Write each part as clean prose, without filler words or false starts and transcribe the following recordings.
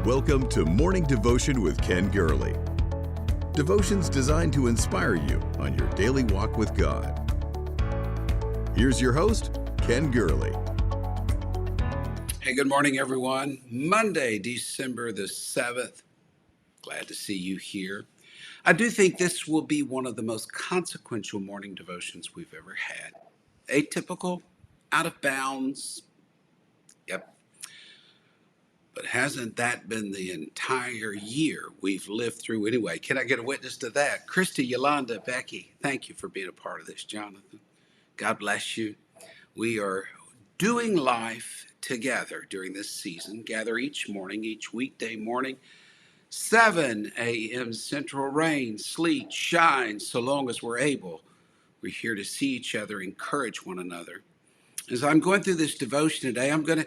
Welcome to Morning Devotion with Ken Gurley. Devotions designed to inspire you on your daily walk with God. Here's your host, Ken Gurley. Hey, good morning, everyone. Monday, December the 7th. Glad to see you here. I do think this will be one of the most consequential morning devotions we've ever had. Atypical, out of bounds. Yep. But hasn't that been the entire year we've lived through anyway? Can I get a witness to that? Christy, Yolanda, Becky, thank you for being a part of this, Jonathan. God bless you. We are doing life together during this season. Gather each morning, each weekday morning, 7 a.m. Central. Rain, sleet, shine, so long as we're able. We're here to see each other, encourage one another. As I'm going through this devotion today, I'm going to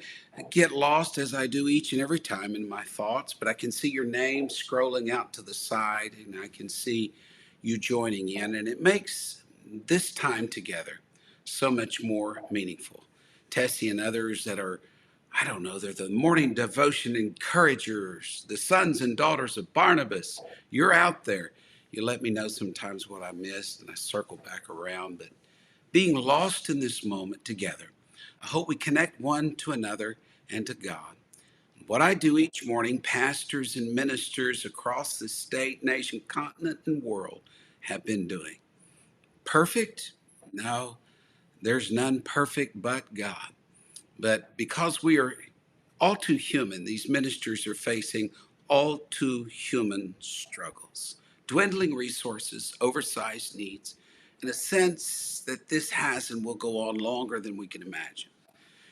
get lost as I do each and every time in my thoughts, but I can see your name scrolling out to the side, and I can see you joining in, and it makes this time together so much more meaningful. Tessie and others that are, they're the morning devotion encouragers, the sons and daughters of Barnabas. You're out there. You let me know sometimes what I missed, and I circle back around, but being lost in this moment together, I hope we connect one to another and to God. What I do each morning, pastors and ministers across the state, nation, continent, and world have been doing. Perfect? No, there's none perfect but God. But because we are all too human, these ministers are facing all too human struggles, dwindling resources, oversized needs, and a sense that this has and will go on longer than we can imagine.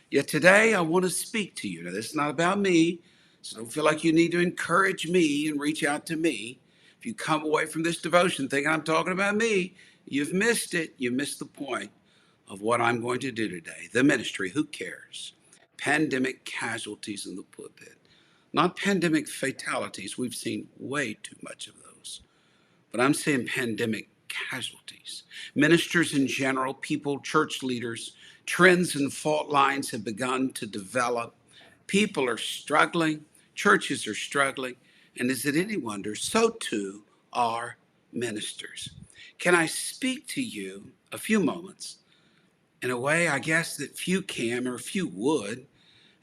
Yet today I want to speak to you. Now, this is not about me, so don't feel like you need to encourage me and reach out to me. If you come away from this devotion thinking I'm talking about me, you've missed it. You missed the point of what I'm going to do today. The ministry, who cares? Pandemic casualties in the pulpit. Not pandemic fatalities. We've seen way too much of those. But I'm saying pandemic casualties. Ministers in general, people, church leaders, trends and fault lines have begun to develop. People are struggling, churches are struggling, and is it any wonder, so too are ministers. Can I speak to you a few moments in a way I guess that few can or few would?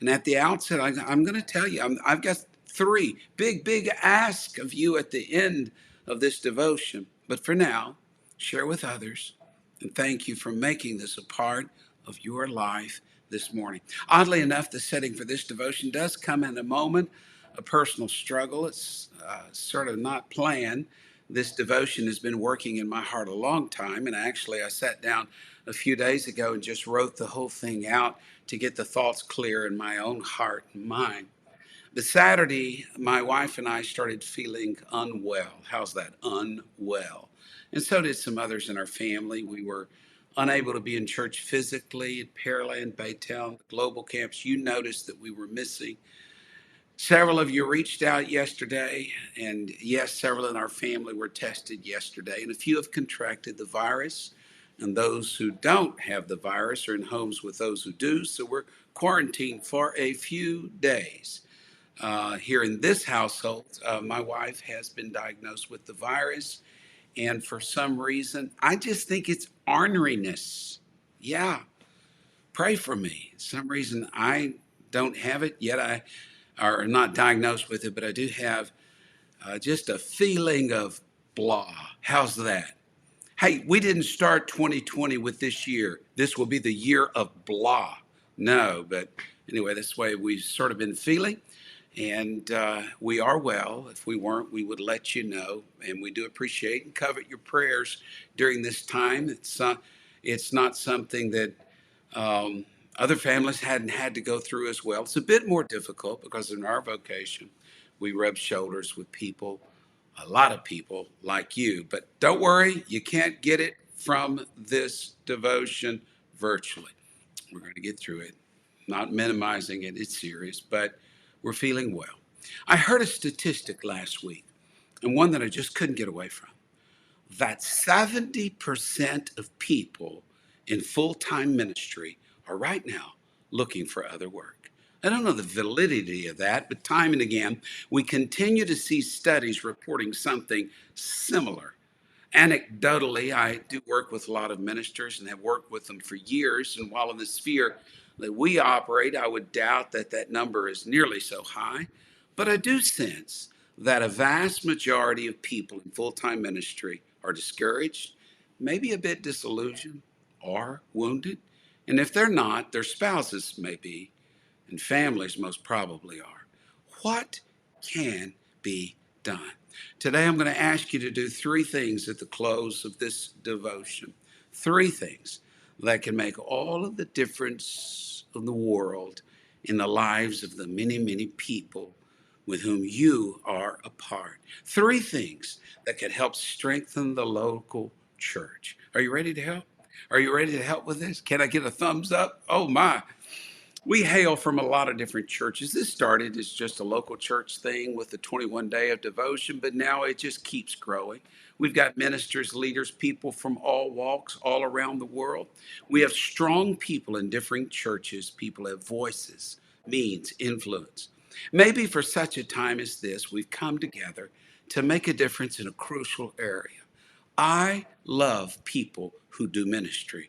And at the outset, I'm going to tell you, I've got three big ask of you at the end of this devotion. But for now, share with others. And thank you for making this a part of your life this morning. Oddly enough, the setting for this devotion does come in a moment, a personal struggle. It's sort of not planned. This devotion has been working in my heart a long time. And actually, I sat down a few days ago and just wrote the whole thing out to get the thoughts clear in my own heart and mind. The Saturday, my wife and I started feeling unwell. How's that? Unwell. And so did some others in our family. We were unable to be in church physically at Pearland, Baytown, the Global Campus. You noticed that we were missing. Several of you reached out yesterday, and yes, several in our family were tested yesterday, and a few have contracted the virus. And those who don't have the virus are in homes with those who do. So we're quarantined for a few days. Here in this household, my wife has been diagnosed with the virus. And for some reason, I just think it's orneriness. Yeah, pray for me. Some reason I don't have it yet. I are not diagnosed with it, but I do have just a feeling of blah. How's that? Hey, we didn't start 2020 with this year. This will be the year of blah. No, but anyway, that's the way we've sort of been feeling. And we are well. If we weren't, we would let you know. And we do appreciate and covet your prayers during this time. It's not something that other families hadn't had to go through as well. It's a bit more difficult because in our vocation, we rub shoulders with people, a lot of people like you. But don't worry, you can't get it from this devotion virtually. We're going to get through it, not minimizing it. It's serious, but we're feeling well. I heard a statistic last week, and one that I just couldn't get away from, that 70% of people in full-time ministry are right now looking for other work. I don't know the validity of that, but time and again, we continue to see studies reporting something similar. Anecdotally, I do work with a lot of ministers and have worked with them for years. And while in the sphere that we operate, I would doubt that that number is nearly so high. But I do sense that a vast majority of people in full time ministry are discouraged, maybe a bit disillusioned, or wounded. And if they're not, their spouses may be, and families most probably are. What can be done? Today, I'm going to ask you to do three things at the close of this devotion. Three things that can make all of the difference of the world in the lives of the many, many people with whom you are a part. Three things that can help strengthen the local church. Are you ready to help? Are you ready to help with this? Can I get a thumbs up? Oh my. We hail from a lot of different churches. This started as just a local church thing with the 21 day of devotion, but now it just keeps growing. We've got ministers, leaders, people from all walks, all around the world. We have strong people in different churches. People have voices, means, influence. Maybe for such a time as this, we've come together to make a difference in a crucial area. I love people who do ministry.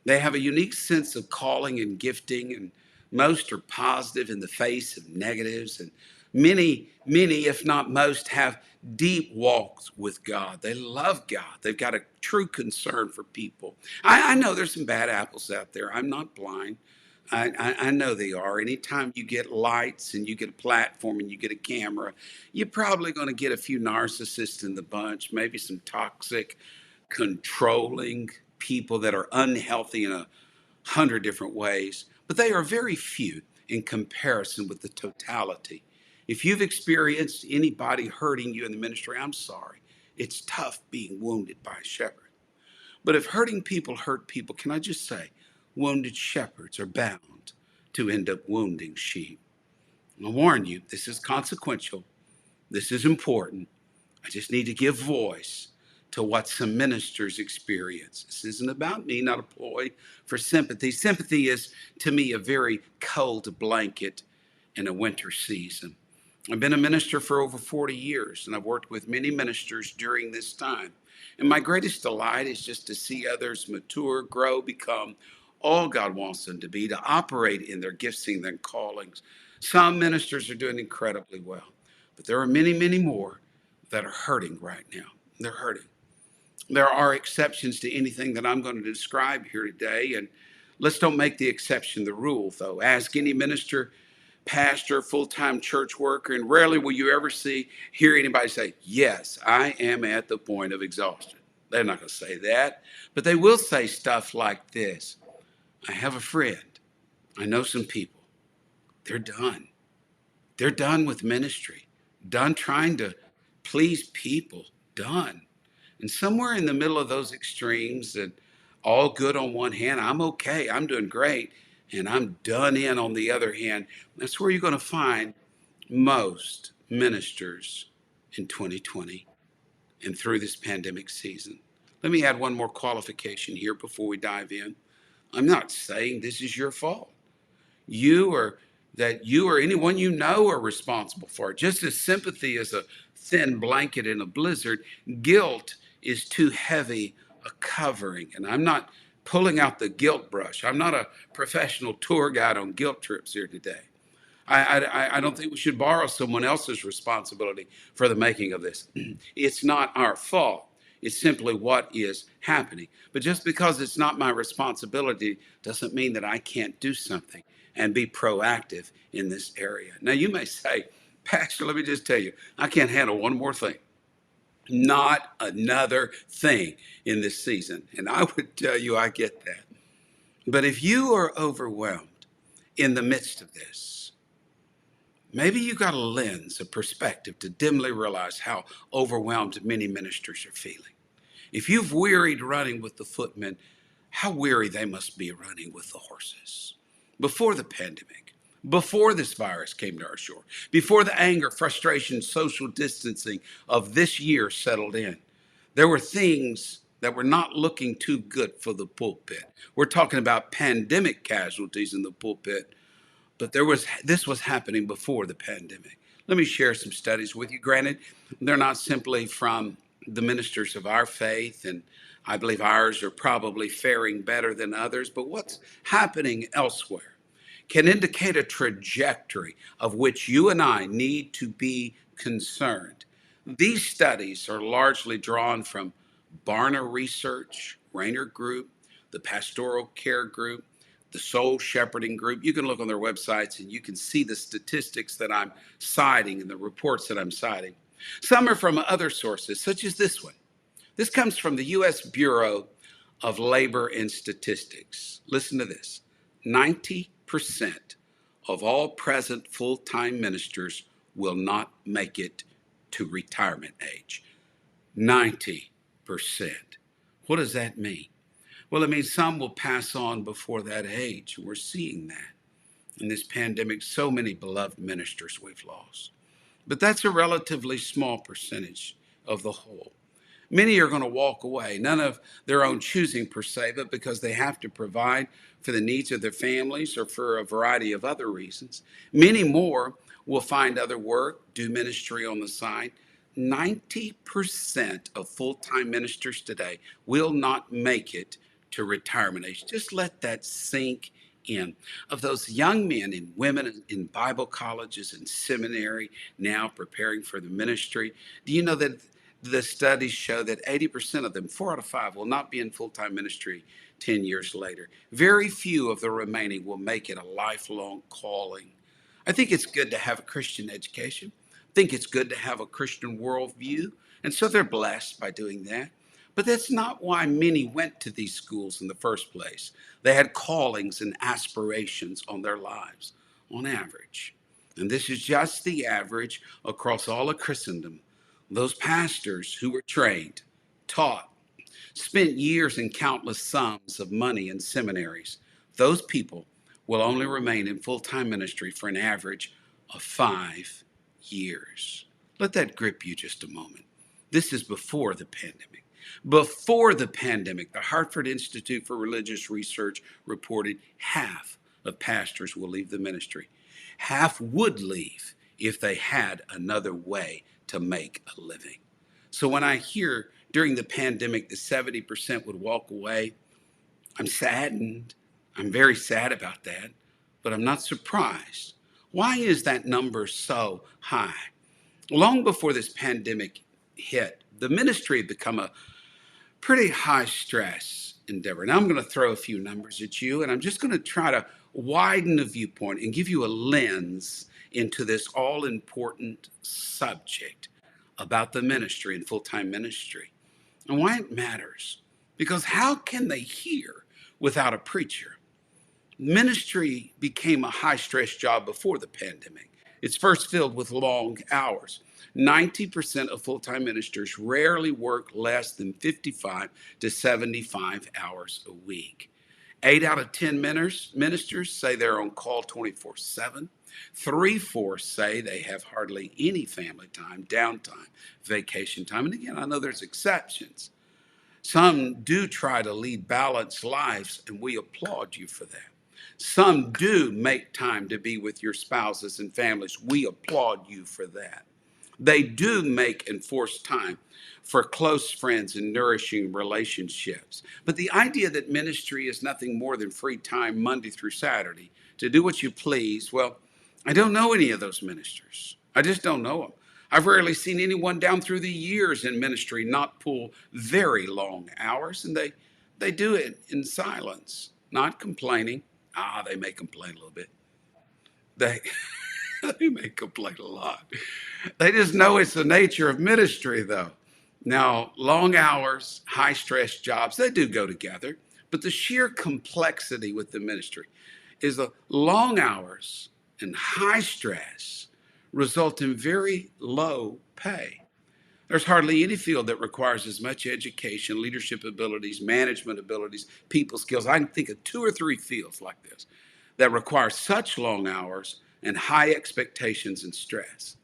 They have a unique sense of calling and gifting, and most are positive in the face of negatives. And many, if not most, have deep walks with God. They love God. They've got a true concern for people. I know there's some bad apples out there. I'm not blind. I know they are. Anytime you get lights and you get a platform and you get a camera, you're probably going to get a few narcissists in the bunch, maybe some toxic, controlling people that are unhealthy in 100 different ways, but they are very few in comparison with the totality. If you've experienced anybody hurting you in the ministry, I'm sorry. It's tough being wounded by a shepherd. But if hurting people hurt people, can I just say, wounded shepherds are bound to end up wounding sheep. I warn you, this is consequential. This is important. I just need to give voice to what some ministers experience. This isn't about me, not a ploy for sympathy. Sympathy is, to me, a very cold blanket in a winter season. I've been a minister for over 40 years, and I've worked with many ministers during this time. And my greatest delight is just to see others mature, grow, become all God wants them to be, to operate in their gifting and callings. Some ministers are doing incredibly well, but there are many, many more that are hurting right now. They're hurting. There are exceptions to anything that I'm going to describe here today, and let's don't make the exception the rule, though. Ask any minister, pastor, full-time church worker, and rarely will you ever hear anybody say, yes, I am at the point of exhaustion. They're not going to say that, but they will say stuff like this. I have a friend. I know some people. They're done. They're done with ministry, done trying to please people, done. And somewhere in the middle of those extremes, and all good on one hand, I'm okay, I'm doing great, and I'm done in on the other hand, that's where you're going to find most ministers in 2020 and through this pandemic season. Let me add one more qualification here before we dive in. I'm not saying this is your fault. You or anyone you know are responsible for it. Just as sympathy is a thin blanket in a blizzard, guilt is too heavy a covering. And I'm not pulling out the guilt brush. I'm not a professional tour guide on guilt trips here today. I don't think we should borrow someone else's responsibility for the making of this. It's not our fault. It's simply what is happening. But just because it's not my responsibility doesn't mean that I can't do something and be proactive in this area. Now, you may say, Pastor, let me just tell you, I can't handle one more thing. Not another thing in this season. And I would tell you, I get that. But if you are overwhelmed in the midst of this, maybe you got a lens, a perspective to dimly realize how overwhelmed many ministers are feeling. If you've wearied running with the footmen, how weary they must be running with the horses. Before the pandemic, before this virus came to our shore, before the anger, frustration, social distancing of this year settled in, there were things that were not looking too good for the pulpit. We're talking about pandemic casualties in the pulpit. But this was happening before the pandemic. Let me share some studies with you. Granted, they're not simply from the ministers of our faith, and I believe ours are probably faring better than others, but what's happening elsewhere can indicate a trajectory of which you and I need to be concerned. These studies are largely drawn from Barna Research, Rayner Group, the Pastoral Care Group, the Soul Shepherding Group. You can look on their websites and you can see the statistics that I'm citing and the reports that I'm citing. Some are from other sources, such as this one. This comes from the U.S. Bureau of Labor and Statistics. Listen to this. 90% of all present full-time ministers will not make it to retirement age. 90%. What does that mean? Well, it means some will pass on before that age. We're seeing that in this pandemic. So many beloved ministers we've lost. But that's a relatively small percentage of the whole. Many are going to walk away, none of their own choosing per se, but because they have to provide for the needs of their families or for a variety of other reasons. Many more will find other work, do ministry on the side. 90% of full-time ministers today will not make it to retirement age. Just let that sink in. Of those young men and women in Bible colleges and seminary now preparing for the ministry, do you know that the studies show that 80% of them, 4 out of 5, will not be in full-time ministry 10 years later. Very few of the remaining will make it a lifelong calling. I think it's good to have a Christian education. I think it's good to have a Christian worldview. And so they're blessed by doing that. But that's not why many went to these schools in the first place. They had callings and aspirations on their lives, on average. And this is just the average across all of Christendom. Those pastors who were trained, taught, spent years and countless sums of money in seminaries, those people will only remain in full-time ministry for an average of 5 years. Let that grip you just a moment. This is before the pandemic. Before the pandemic, the Hartford Institute for Religious Research reported half of pastors will leave the ministry. Half would leave if they had another way to make a living. So when I hear during the pandemic that 70% would walk away, I'm saddened. I'm very sad about that, but I'm not surprised. Why is that number so high? Long before this pandemic hit, the ministry had become a pretty high stress endeavor. Now I'm going to throw a few numbers at you, and I'm just going to try to widen the viewpoint and give you a lens into this all-important subject about the ministry and full-time ministry and why it matters. Because how can they hear without a preacher? Ministry became a high-stress job before the pandemic. It's first filled with long hours. 90% of full-time ministers rarely work less than 55 to 75 hours a week. 8 out of 10 ministers say they're on call 24/7. 3/4 say they have hardly any family time, downtime, vacation time. And again, I know there's exceptions. Some do try to lead balanced lives, and we applaud you for that. Some do make time to be with your spouses and families. We applaud you for that. They do make and force time for close friends and nourishing relationships. But the idea that ministry is nothing more than free time Monday through Saturday to do what you please, well, I don't know any of those ministers. I just don't know them. I've rarely seen anyone down through the years in ministry not pull very long hours, and they do it in silence, not complaining. They may complain a little bit. They they may complain a lot. They just know it's the nature of ministry, though. Now, long hours, high stress jobs, they do go together, but the sheer complexity with the ministry is the long hours and high stress result in very low pay. There's hardly any field that requires as much education, leadership abilities, management abilities, people skills. I can think of 2 or 3 fields like this that require such long hours and high expectations and stress.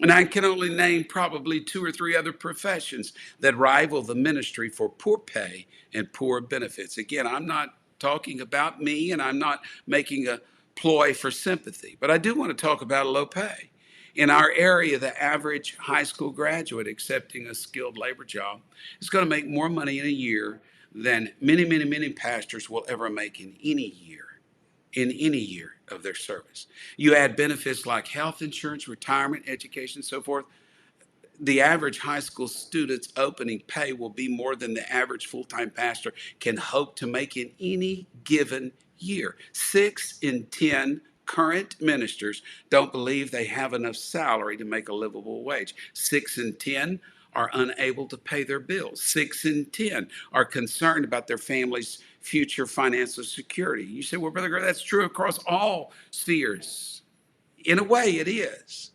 And I can only name probably 2 or 3 other professions that rival the ministry for poor pay and poor benefits. Again, I'm not talking about me, and I'm not making a ploy for sympathy. But I do want to talk about low pay. In our area, the average high school graduate accepting a skilled labor job is going to make more money in a year than many pastors will ever make in any year of their service. You add benefits like health insurance, retirement, education, so forth. The average high school student's opening pay will be more than the average full-time pastor can hope to make in any given year. 6 in 10 current ministers don't believe they have enough salary to make a livable wage. 6 in 10 are unable to pay their bills. 6 in 10 are concerned about their family's future financial security. You say, well, Brother Gray, that's true across all spheres. In a way, it is.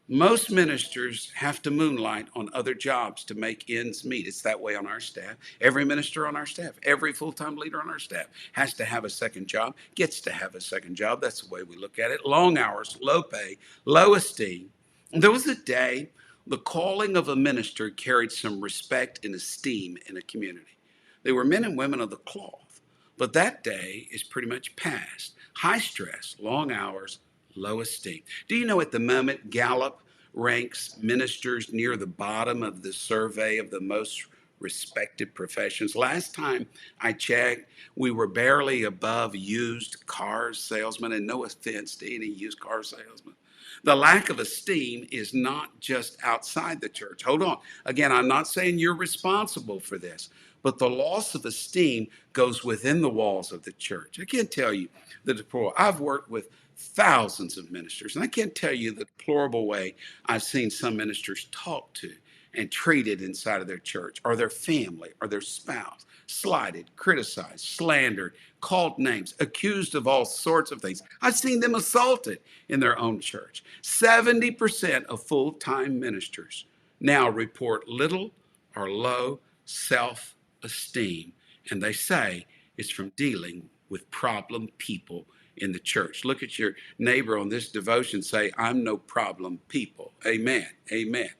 Most ministers have to moonlight on other jobs to make ends meet. It's that way on our staff. Every minister on our staff, every full-time leader on our staff has to have a second job, gets to have a second job. That's the way we look at it. Long hours, low pay, low esteem. There was a day the calling of a minister carried some respect and esteem in a community. They were men and women of the cloth, but that day is pretty much past. High stress, long hours, low esteem. Do you know at the moment Gallup ranks ministers near the bottom of the survey of the most respected professions? Last time I checked, we were barely above used car salesmen, and no offense to any used car salesman. The lack of esteem is not just outside the church. Hold on. Again, I'm not saying you're responsible for this, but the loss of esteem goes within the walls of the church. I can't tell you the deplorable. I've worked with thousands of ministers, and I can't tell you the deplorable way I've seen some ministers talked to and treated inside of their church or their family or their spouse, slighted, criticized, slandered, called names, accused of all sorts of things. I've seen them assaulted in their own church. 70% of full-time ministers now report little or low self-esteem, and they say it's from dealing with problem people in the church. Look at your neighbor on this devotion, say, I'm no problem people. Amen. Amen.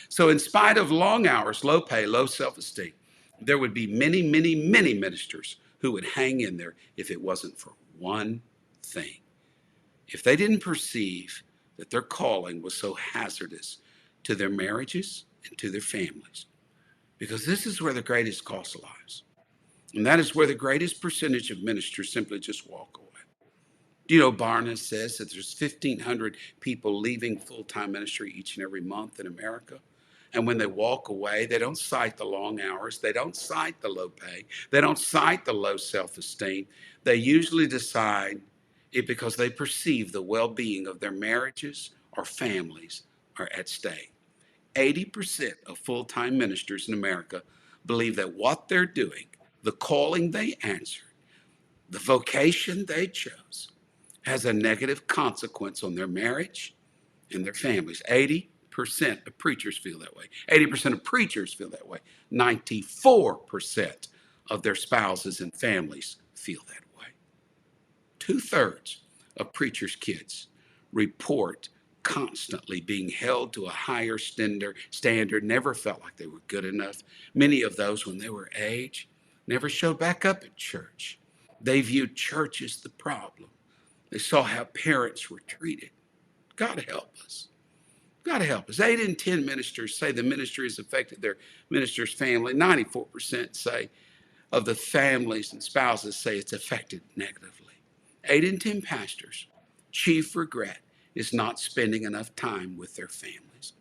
So in spite of long hours, low pay, low self-esteem, there would be many ministers who would hang in there if it wasn't for one thing. If they didn't perceive that their calling was so hazardous to their marriages and to their families, because this is where the greatest cost lies. And that is where the greatest percentage of ministers simply just walk away. Do you know Barna says that there's 1,500 people leaving full-time ministry each and every month in America? And when they walk away, they don't cite the long hours. They don't cite the low pay. They don't cite the low self-esteem. They usually decide it because they perceive the well-being of their marriages or families are at stake. 80% of full-time ministers in America believe that what they're doing, the calling they answered, the vocation they chose, has a negative consequence on their marriage and their families. 80% of preachers feel that way. 80% of preachers feel that way. 94% of their spouses and families feel that way. 2/3 of preachers' kids report constantly being held to a higher standard, never felt like they were good enough. Many of those, when they were age, never showed back up at church. They viewed church as the problem. They saw how parents were treated. God help us. God help us. 8 in 10 ministers say the ministry has affected their minister's family. 94% say of the families and spouses say it's affected negatively. 8 in 10 pastors' chief regret is not spending enough time with their families.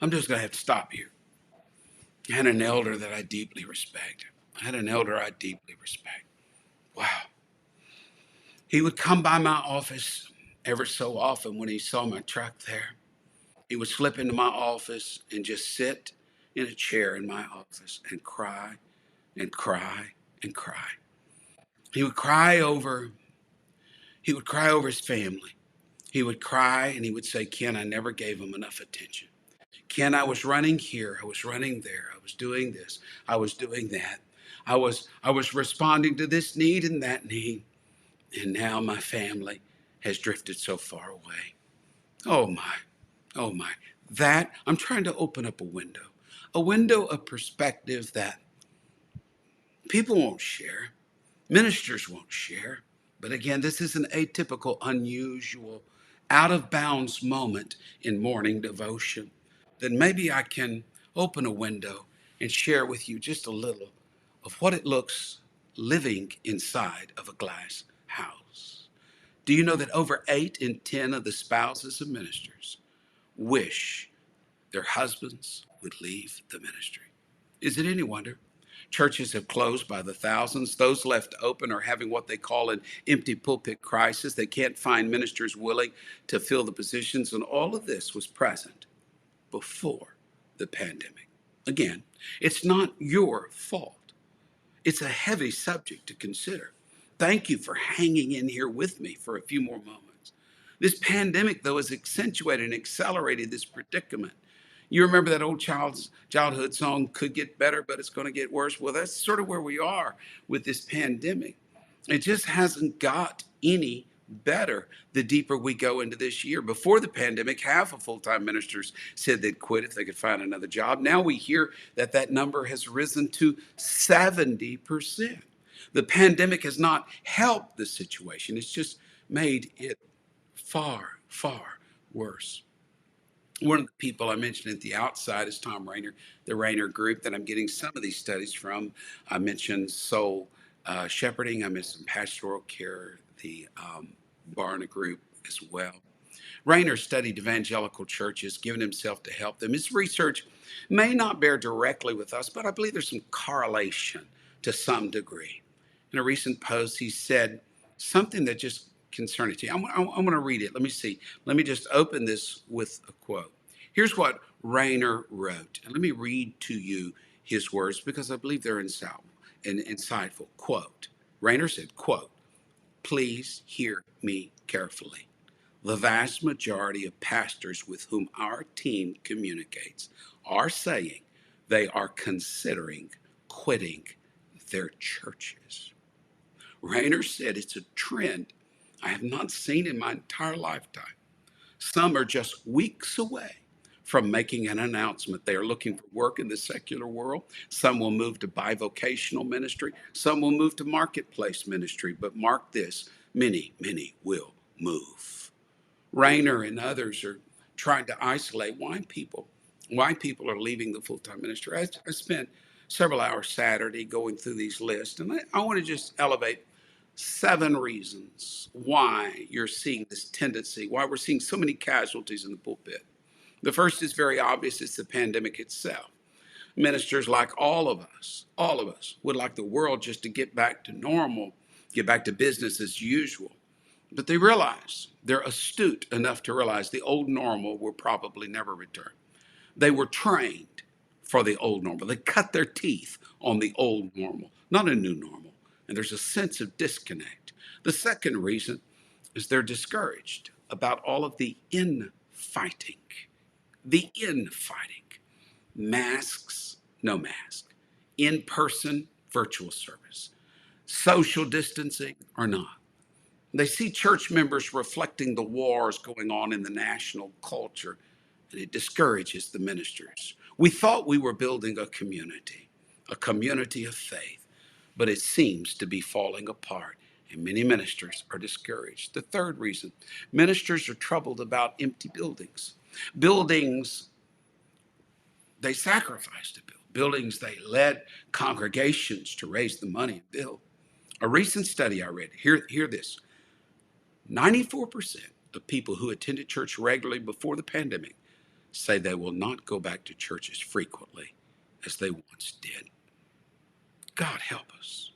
I'm just going to have to stop here. I had an elder that I deeply respect. Wow. He would come by my office ever so often when he saw my truck there. He would slip into my office and just sit in a chair in my office and cry and cry and cry. He would cry over his family. He would cry and he would say, Ken, I never gave him enough attention. Ken, I was running here, I was running there, I was doing this, I was doing that. I was responding to this need and that need. And now my family has drifted so far away. Oh my. That, I'm trying to open up a window of perspective that people won't share, ministers won't share, But again, this is an atypical, unusual, out of bounds moment in morning devotion. Then maybe I can open a window and share with you just a little of what it looks living inside of a glass house. Do you know that over 8 in 10 of the spouses of ministers wish their husbands would leave the ministry? Is it any wonder? Churches have closed by the thousands. Those left open are having what they call an empty pulpit crisis. They can't find ministers willing to fill the positions. And all of this was present before the pandemic. Again, it's not your fault. It's a heavy subject to consider. Thank you for hanging in here with me for a few more moments. This pandemic, though, has accentuated and accelerated this predicament. You remember that old childhood song, could get better, but it's going to get worse? Well, that's sort of where we are with this pandemic. It just hasn't got any better the deeper we go into this year. Before the pandemic, half of full-time ministers said they'd quit if they could find another job. Now we hear that that number has risen to 70%. The pandemic has not helped the situation. It's just made it far, far worse. One of the people I mentioned at the outside is Tom Rayner, the Rayner Group that I'm getting some of these studies from. I mentioned soul shepherding. I mentioned pastoral care, the Barna Group as well. Rayner studied evangelical churches, given himself to help them. His research may not bear directly with us, but I believe there's some correlation to some degree. In a recent post, he said something that just concerned to you. I'm going to read it. Let me see. Let me just open this with a quote. Here's what Rayner wrote. And let me read to you his words because I believe they're insightful. Quote, Rayner said, quote, please hear me carefully. The vast majority of pastors with whom our team communicates are saying they are considering quitting their churches. Rayner said it's a trend I have not seen in my entire lifetime. Some are just weeks away from making an announcement. They are looking for work in the secular world. Some will move to bivocational ministry. Some will move to marketplace ministry. But mark this, many, many will move. Rayner and others are trying to isolate why people are leaving the full-time ministry. I spent several hours Saturday going through these lists, and I want to just elevate 7 reasons why you're seeing this tendency, why we're seeing so many casualties in the pulpit. The first is very obvious. It's the pandemic itself. Ministers, like all of us, would like the world just to get back to normal, get back to business as usual. But they realize, they're astute enough to realize the old normal will probably never return. They were trained for the old normal. They cut their teeth on the old normal, not a new normal. And there's a sense of disconnect. The second reason is they're discouraged about all of the infighting. The infighting. Masks, no mask. In-person, virtual service. Social distancing or not. They see church members reflecting the wars going on in the national culture, and it discourages the ministers. We thought we were building a community of faith. But it seems to be falling apart, and many ministers are discouraged. The third reason, ministers are troubled about empty buildings. Buildings they sacrificed to build. Buildings they led congregations to raise the money to build. A recent study I read, hear this, 94% of people who attended church regularly before the pandemic say they will not go back to church as frequently as they once did. God help us.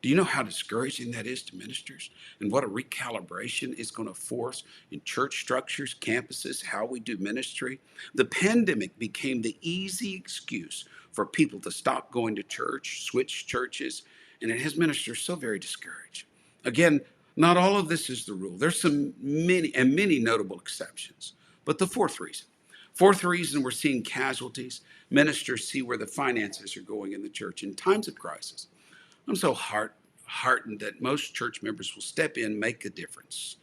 Do you know how discouraging that is to ministers and what a recalibration is going to force in church structures, campuses, how we do ministry? The pandemic became the easy excuse for people to stop going to church, switch churches, and it has ministers so very discouraged. Again, not all of this is the rule. There's many notable exceptions. But the fourth reason we're seeing casualties, ministers see where the finances are going in the church in times of crisis. I'm so heartened that most church members will step in, make a difference.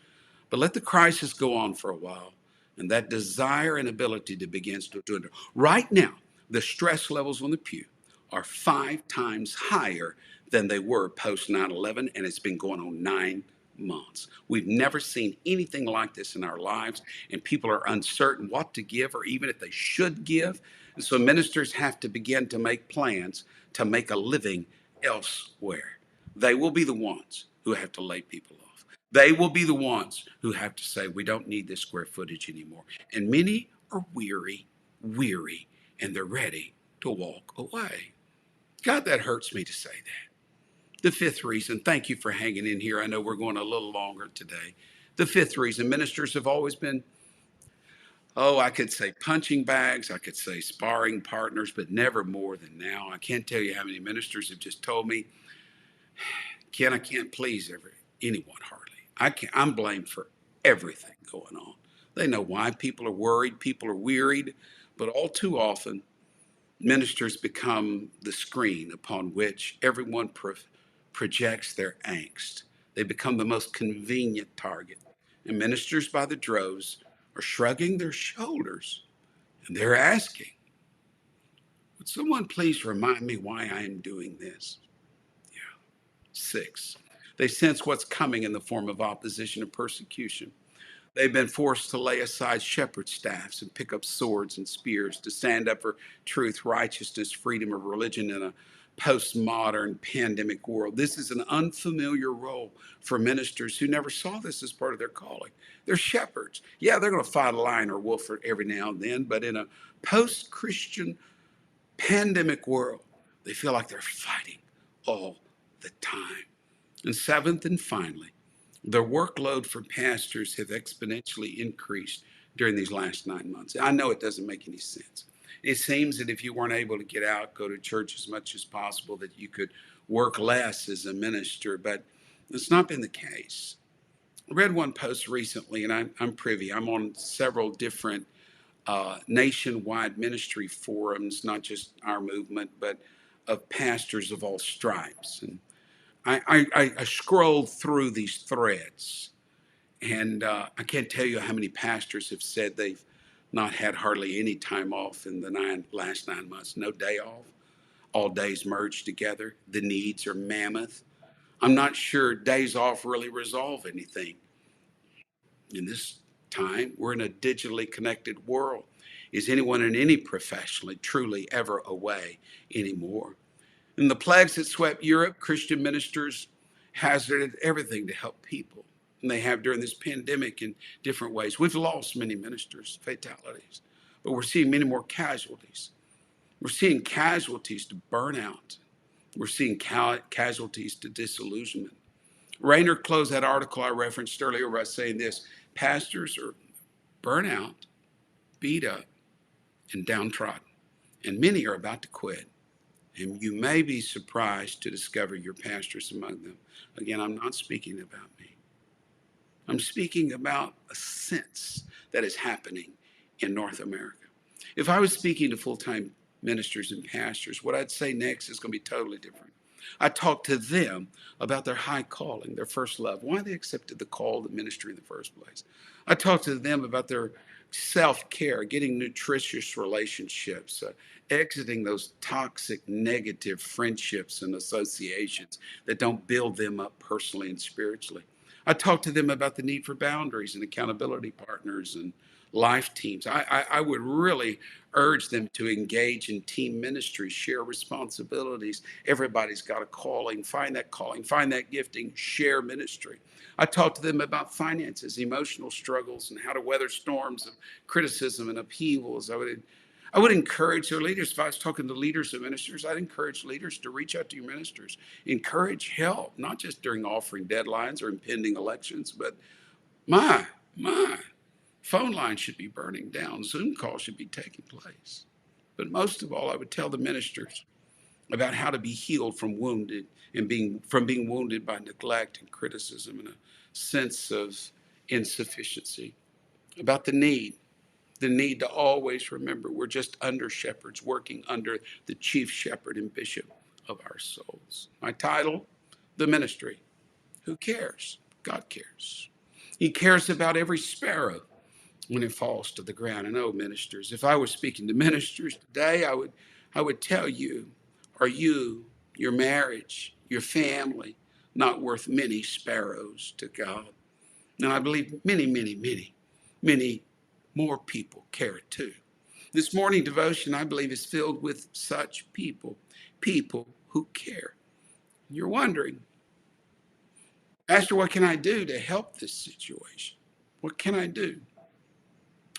But let the crisis go on for a while, and that desire and ability to begin to do it. Right now, the stress levels on the pew are 5 times higher than they were post 9/11, and it's been going on 9 months. We've never seen anything like this in our lives, and people are uncertain what to give or even if they should give. And so ministers have to begin to make plans to make a living elsewhere. They will be the ones who have to lay people off. They will be the ones who have to say, we don't need this square footage anymore. And many are weary, and they're ready to walk away. God, that hurts me to say that. The fifth reason, thank you for hanging in here. I know we're going a little longer today. The fifth reason, ministers have always been, I could say punching bags, I could say sparring partners, but never more than now. I can't tell you how many ministers have just told me, Ken, I can't please anyone hardly. I'm blamed for everything going on. They know why people are worried, people are wearied, but all too often, ministers become the screen upon which everyone projects their angst. They become the most convenient target. And ministers by the droves are shrugging their shoulders and they're asking, would someone please remind me why I am doing this? Yeah. 6, they sense what's coming in the form of opposition and persecution. They've been forced to lay aside shepherd staffs and pick up swords and spears to stand up for truth, righteousness, freedom of religion in a postmodern pandemic world. This is an unfamiliar role for ministers who never saw this as part of their calling. They're shepherds. Yeah, they're going to fight a lion or wolf every now and then, but in a post-Christian pandemic world, they feel like they're fighting all the time. And seventh and finally, the workload for pastors have exponentially increased during these last 9 months. I know it doesn't make any sense. It seems that if you weren't able to get out, go to church as much as possible, that you could work less as a minister, but it's not been the case. I read one post recently, and I'm privy. I'm on several different nationwide ministry forums, not just our movement, but of pastors of all stripes. And I scrolled through these threads, and I can't tell you how many pastors have said they've not had hardly any time off in the last 9 months. No day off, all days merged together. The needs are mammoth. I'm not sure days off really resolve anything. In this time, we're in a digitally connected world. Is anyone in any profession truly ever away anymore? In the plagues that swept Europe, Christian ministers hazarded everything to help people. And they have during this pandemic in different ways. We've lost many ministers, fatalities, but we're seeing many more casualties. We're seeing casualties to burnout. We're seeing casualties to disillusionment. Rayner closed that article I referenced earlier by saying this: pastors are burnout, beat up, and downtrodden, and many are about to quit. And you may be surprised to discover your pastors among them. Again, I'm not speaking about me. I'm speaking about a sense that is happening in North America. If I was speaking to full-time ministers and pastors, what I'd say next is going to be totally different. I talk to them about their high calling, their first love, why they accepted the call of the ministry in the first place. I talk to them about their self-care, getting nutritious relationships, exiting those toxic, negative friendships and associations that don't build them up personally and spiritually. I talk to them about the need for boundaries and accountability partners and life teams. I would really urge them to engage in team ministry, share responsibilities. Everybody's got a calling, find that gifting, share ministry. I talk to them about finances, emotional struggles, and how to weather storms of criticism and upheavals. I would encourage their leaders. If I was talking to leaders of ministers, I'd encourage leaders to reach out to your ministers. Encourage help, not just during offering deadlines or impending elections, but my, phone lines should be burning down. Zoom calls should be taking place. But most of all, I would tell the ministers about how to be healed from being wounded by neglect and criticism and a sense of insufficiency. About the need to always remember we're just under shepherds working under the chief shepherd and bishop of our souls. My title, the ministry. Who cares? God cares. He cares about every sparrow when it falls to the ground. And oh, ministers, if I was speaking to ministers today, I would tell you, are you, your marriage, your family, not worth many sparrows to God. Now, I believe many, many, many, many more people care too. This morning devotion, I believe, is filled with such people, people who care. You're wondering, Pastor, what can I do to help this situation? What can I do?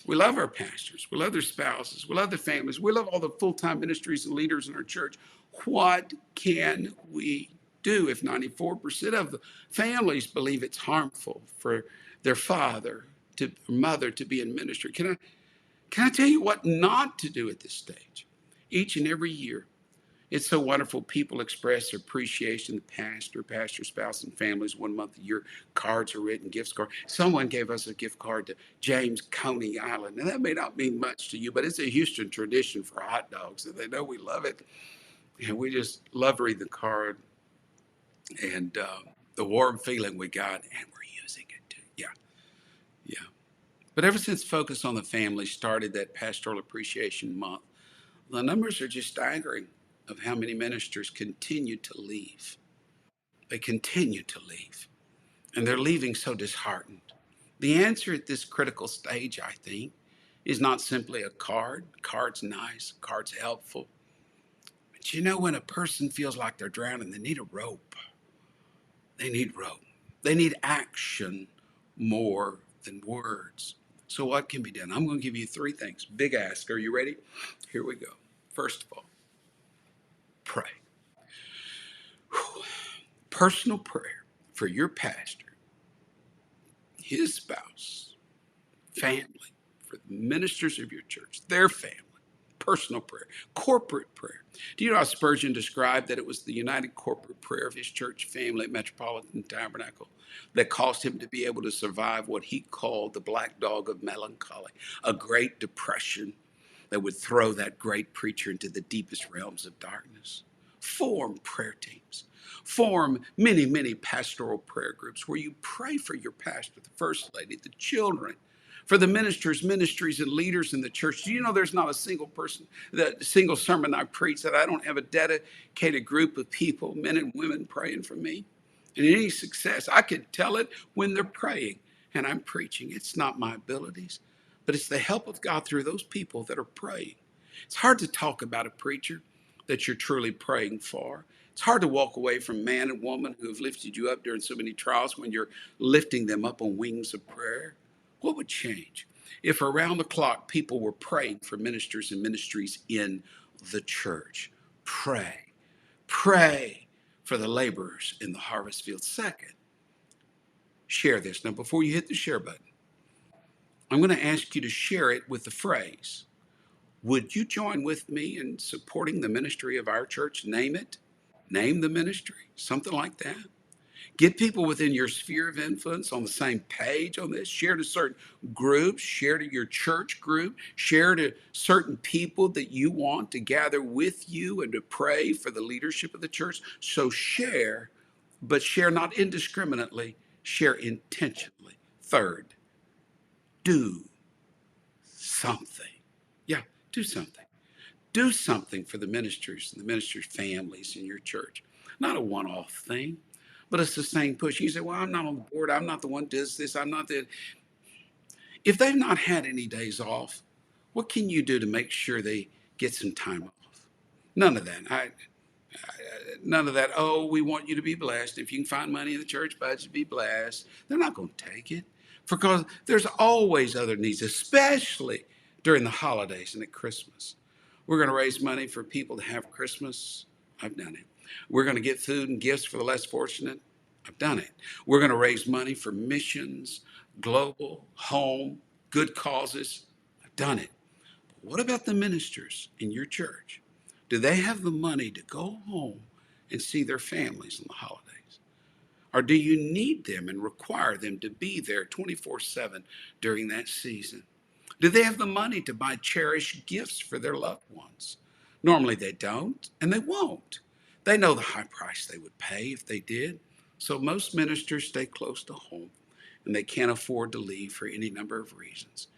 We love our pastors. We love their spouses. We love their families. We love all the full-time ministries and leaders in our church. What can we do if 94% of the families believe it's harmful for their father to mother to be in ministry? Can I tell you what not to do at this stage? Each and every year, it's so wonderful. People express their appreciation. The pastor, spouse, and families. 1 month a year, cards are written, gifts card. Someone gave us a gift card to James Coney Island. And that may not mean much to you, but it's a Houston tradition for hot dogs. And they know we love it. And we just love reading the card and the warm feeling we got. And we're using it too. Yeah, yeah. But ever since Focus on the Family started that Pastoral Appreciation Month, the numbers are just staggering of how many ministers continue to leave. They continue to leave, and they're leaving so disheartened. The answer at this critical stage, I think, is not simply a card. Card's nice, card's helpful. But you know, when a person feels like they're drowning, they need a rope. They need rope. They need action more than words. So what can be done? I'm going to give you 3 things. Big ask. Are you ready? Here we go. First of all, pray. Whew. Personal prayer for your pastor, his spouse, family, for the ministers of your church, their family. Personal prayer, corporate prayer. Do you know how Spurgeon described that it was the united corporate prayer of his church family at Metropolitan Tabernacle that caused him to be able to survive what he called the black dog of melancholy, a great depression that would throw that great preacher into the deepest realms of darkness? Form prayer teams. Form many, many pastoral prayer groups where you pray for your pastor, the first lady, the children, for the ministers, ministries, and leaders in the church. Do you know there's not a single person, that single sermon I preach that I don't have a dedicated group of people, men and women, praying for me? And any success, I can tell it when they're praying and I'm preaching. It's not my abilities, but it's the help of God through those people that are praying. It's hard to talk about a preacher that you're truly praying for. It's hard to walk away from man and woman who have lifted you up during so many trials when you're lifting them up on wings of prayer. What would change if around the clock people were praying for ministers and ministries in the church? Pray. Pray for the laborers in the harvest field. Second, share this. Now, before you hit the share button, I'm going to ask you to share it with the phrase, would you join with me in supporting the ministry of our church? Name it. Name the ministry. Something like that. Get people within your sphere of influence on the same page on this. Share to certain groups. Share to your church group. Share to certain people that you want to gather with you and to pray for the leadership of the church. So share, but share not indiscriminately. Share intentionally. Third, do something. Yeah, do something. Do something for the ministers and the ministers' families in your church. Not a one-off thing, but a sustained push. You say, well, I'm not on the board. I'm not the one who does this. I'm not the. If they've not had any days off, what can you do to make sure they get some time off? None of that. None of that. Oh, we want you to be blessed. If you can find money in the church budget, be blessed. They're not going to take it because there's always other needs, especially during the holidays and at Christmas. We're going to raise money for people to have Christmas. I've done it. We're going to get food and gifts for the less fortunate. I've done it. We're going to raise money for missions, global, home, good causes. I've done it. But what about the ministers in your church? Do they have the money to go home and see their families in the holidays? Or do you need them and require them to be there 24/7 during that season? Do they have the money to buy cherished gifts for their loved ones? Normally they don't, and they won't. They know the high price they would pay if they did. So most ministers stay close to home, and they can't afford to leave for any number of reasons.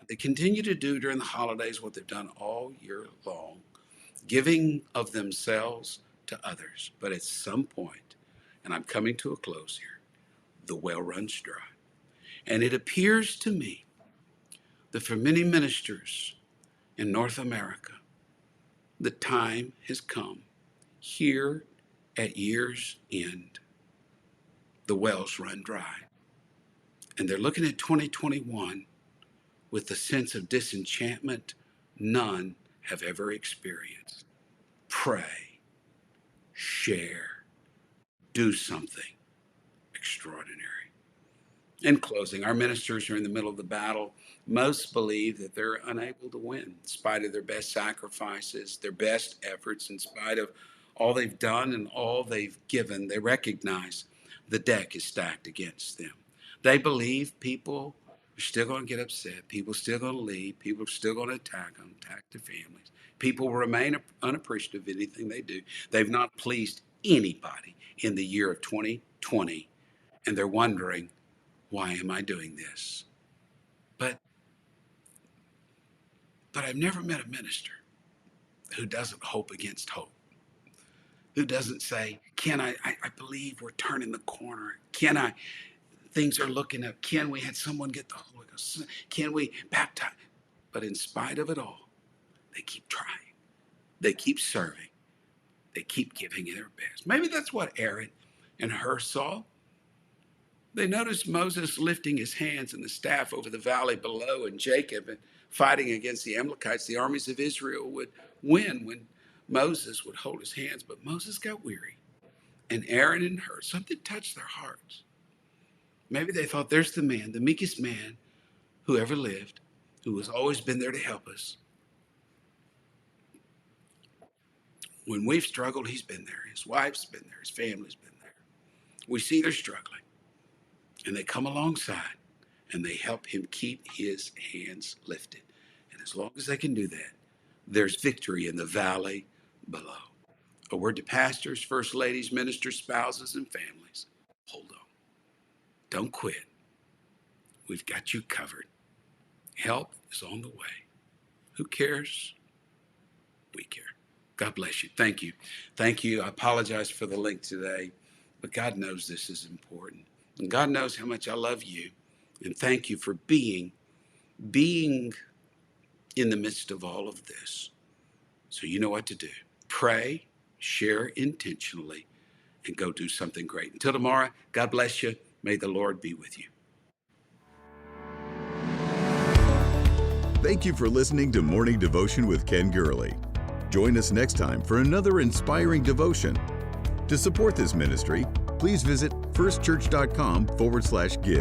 They continue to do during the holidays what they've done all year long, giving of themselves to others. But at some point, and I'm coming to a close here, the well runs dry. And it appears to me that for many ministers in North America, the time has come here at year's end. The wells run dry. And they're looking at 2021 with a sense of disenchantment none have ever experienced. Pray, share, do something extraordinary. In closing, our ministers are in the middle of the battle. Most believe that they're unable to win in spite of their best sacrifices, their best efforts, in spite of all they've done and all they've given. They recognize the deck is stacked against them. They believe people are still going to get upset. People are still going to leave. People are still going to attack them, attack their families. People will remain unappreciative of anything they do. They've not pleased anybody in the year of 2020, and they're wondering, why am I doing this? But I've never met a minister who doesn't hope against hope, who doesn't say, Ken, I believe we're turning the corner. Ken, things are looking up. Ken, we had someone get the Holy Ghost. Can we baptize? But in spite of it all, they keep trying. They keep serving. They keep giving their best. Maybe that's what Aaron and Hur saw. They noticed Moses lifting his hands and the staff over the valley below, and Jacob and fighting against the Amalekites. The armies of Israel would win when Moses would hold his hands, but Moses got weary. And Aaron and Hur, something touched their hearts. Maybe they thought, there's the man, the meekest man who ever lived, who has always been there to help us. When we've struggled, he's been there. His wife's been there. His family's been there. We see they're struggling. And they come alongside and they help him keep his hands lifted. And as long as they can do that, there's victory in the valley below. A word to pastors, first ladies, ministers, spouses, and families. Hold on. Don't quit. We've got you covered. Help is on the way. Who cares? We care. God bless you. Thank you. Thank you. I apologize for the link today, but God knows this is important. And God knows how much I love you. And thank you for being in the midst of all of this. So you know what to do. Pray, share intentionally, and go do something great. Until tomorrow, God bless you. May the Lord be with you. Thank you for listening to Morning Devotion with Ken Gurley. Join us next time for another inspiring devotion. To support this ministry, please visit firstchurch.com/give.